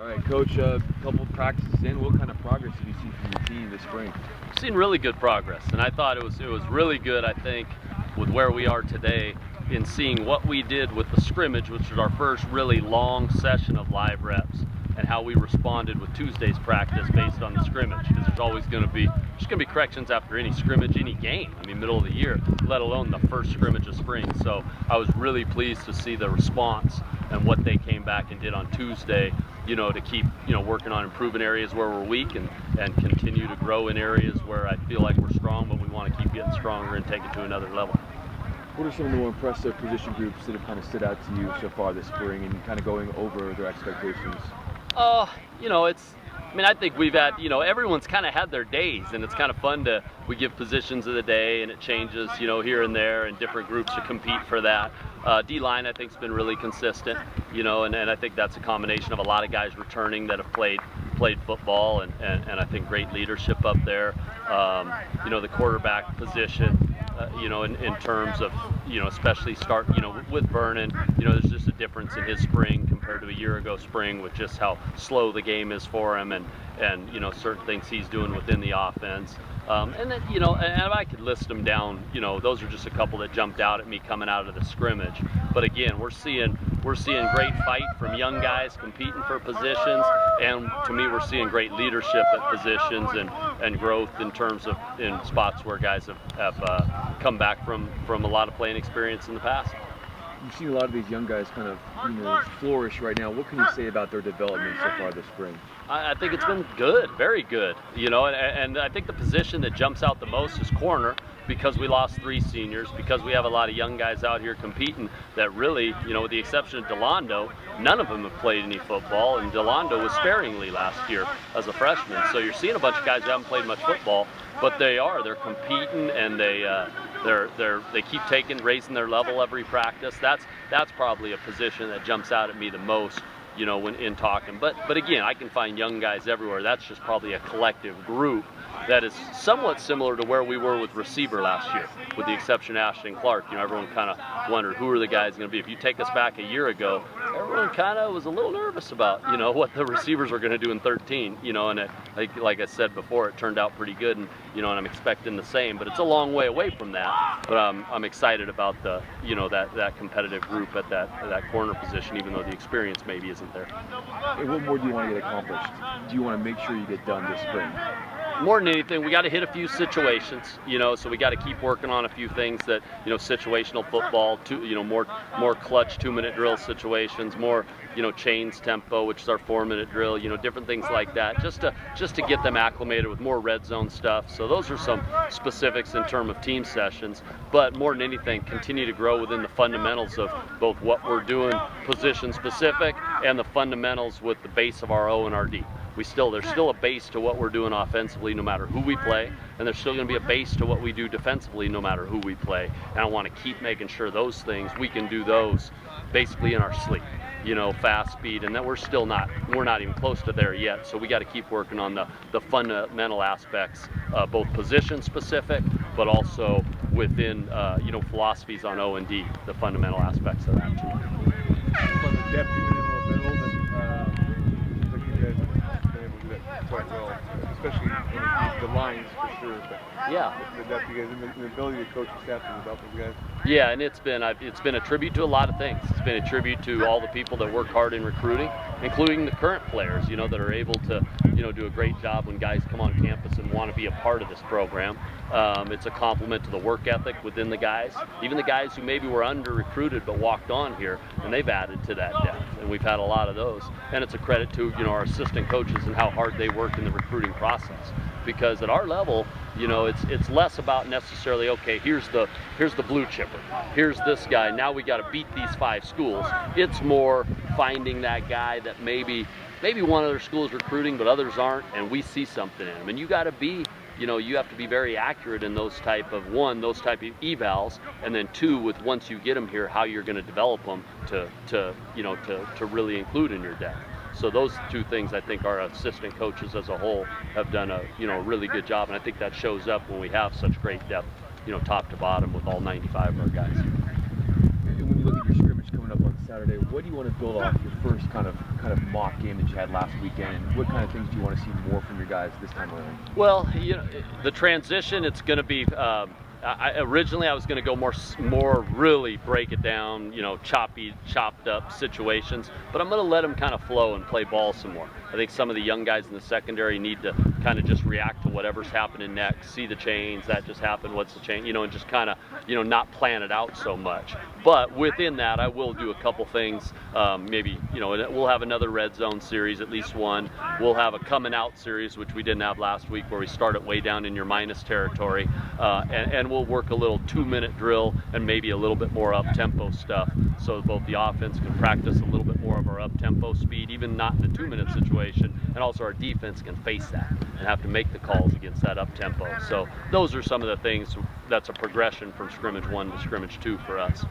All right, Coach, a couple of practices in, what kind of progress have you seen from your team this spring? I've seen really good progress, and I thought it was really good, I think, with where we are today in seeing what we did with the scrimmage, which was our first really long session of live reps, and how we responded with Tuesday's practice based on the scrimmage, because there's always going to be corrections after any scrimmage, any game. I mean, middle of the year, let alone the first scrimmage of spring. So I was really pleased to see the response and what they came back and did on Tuesday, to keep, working on improving areas where we're weak and continue to grow in areas where I feel like we're strong, but we want to keep getting stronger and take it to another level. What are some of the more impressive position groups that have kind of stood out to you so far this spring and kind of going over their expectations? I think we've had, everyone's kind of had their days, and it's kind of fun we give positions of the day, and it changes, here and there, and different groups to compete for that. D-line, I think, has been really consistent, and I think that's a combination of a lot of guys returning that have played football, and I think great leadership up there. The quarterback position, in terms of, especially with Vernon, there's just a difference in his spring compared to a year ago spring with just how slow the game is for him and certain things he's doing within the offense. And then, and I could list them down, those are just a couple that jumped out at me coming out of the scrimmage. But again, we're seeing great fight from young guys competing for positions, and to me, we're seeing great leadership at positions and growth in terms of in spots where guys have come back from a lot of playing experience in the past. You've seen a lot of these young guys kind of, flourish right now. What can you say about their development so far this spring? I think it's been good, very good, and I think the position that jumps out the most is corner, because we lost 3 seniors, because we have a lot of young guys out here competing that really, with the exception of Delando, none of them have played any football, and Delando was sparingly last year as a freshman. So you're seeing a bunch of guys who haven't played much football, but they're competing, and they keep raising their level every practice. That's probably a position that jumps out at me the most, when in talking. But again, I can find young guys everywhere. That's just probably a collective group that is somewhat similar to where we were with receiver last year, with the exception of Ashton Clark. everyone kind of wondered who are the guys going to be. If you take us back a year ago, everyone kind of was a little nervous about, what the receivers are going to do in 13, and like I said before, it turned out pretty good, and, and I'm expecting the same, but it's a long way away from that. But I'm excited about the, that competitive group at that corner position, even though the experience maybe isn't there. Hey, what more do you want to get accomplished? Do you want to make sure you get done this spring? More than anything, we got to hit a few situations, so we got to keep working on a few things that, situational football, more clutch 2-minute drill situations, more, chains tempo, which is our 4-minute drill, different things like that, just to get them acclimated with more red zone stuff. So those are some specifics in terms of team sessions, but more than anything, continue to grow within the fundamentals of both what we're doing position specific and the fundamentals with the base of our O and our D. There's still a base to what we're doing offensively no matter who we play, and there's still going to be a base to what we do defensively no matter who we play. And I want to keep making sure those things, we can do those basically in our sleep, fast speed, and that we're not even close to there yet. So we got to keep working on the fundamental aspects, both position specific, but also within, philosophies on O and D, the fundamental aspects of that too. From the depth you've been able to build, and like you guys have been able to do that quite well, especially in the lines for sure. But yeah, the depth you guys, and the ability to coach the staff and develop those guys. Yeah, and it's been a tribute to a lot of things. It's been a tribute to all the people that work hard in recruiting, including the current players, that are able to, do a great job when guys come on campus and want to be a part of this program. It's a compliment to the work ethic within the guys, even the guys who maybe were under-recruited but walked on here, and they've added to that depth, and we've had a lot of those. And it's a credit to, our assistant coaches and how hard they work in the recruiting process. Because at our level, it's less about necessarily, okay, here's the blue chipper, here's this guy, now we got to beat these 5 schools. It's more finding that guy that maybe one of their schools recruiting, but others aren't, and we see something in him. And you got to be, you have to be very accurate in those type of evals, and then 2, with once you get them here, how you're going to develop them to really include in your depth. So those 2 things, I think, our assistant coaches as a whole have done a really good job, and I think that shows up when we have such great depth, top to bottom with all 95 of our guys. And when you look at your scrimmage coming up on Saturday, what what do you want to build off your first kind of mock game that you had last weekend? And what kind of things do you want to see more from your guys this time around? Well, you know, the transition, it's going to be. Originally, I was going to go more really break it down, you know, chopped up situations. But I'm going to let them kind of flow and play ball some more. I think some of the young guys in the secondary need to kind of just react to whatever's happening next. See the chains, that just happened. What's the chain? You know, and just kind of, you know, not plan it out so much. But within that, I will do a couple things. Maybe, you know, we'll have another red zone series, at least one. We'll have a coming out series, which we didn't have last week, where we start it way down in your minus territory, and we'll work a little 2-minute drill and maybe a little bit more up-tempo stuff, so both the offense can practice a little bit more of our up-tempo speed, even not in a 2-minute situation, and also our defense can face that and have to make the calls against that up-tempo. So those are some of the things that's a progression from scrimmage 1 to scrimmage 2 for us.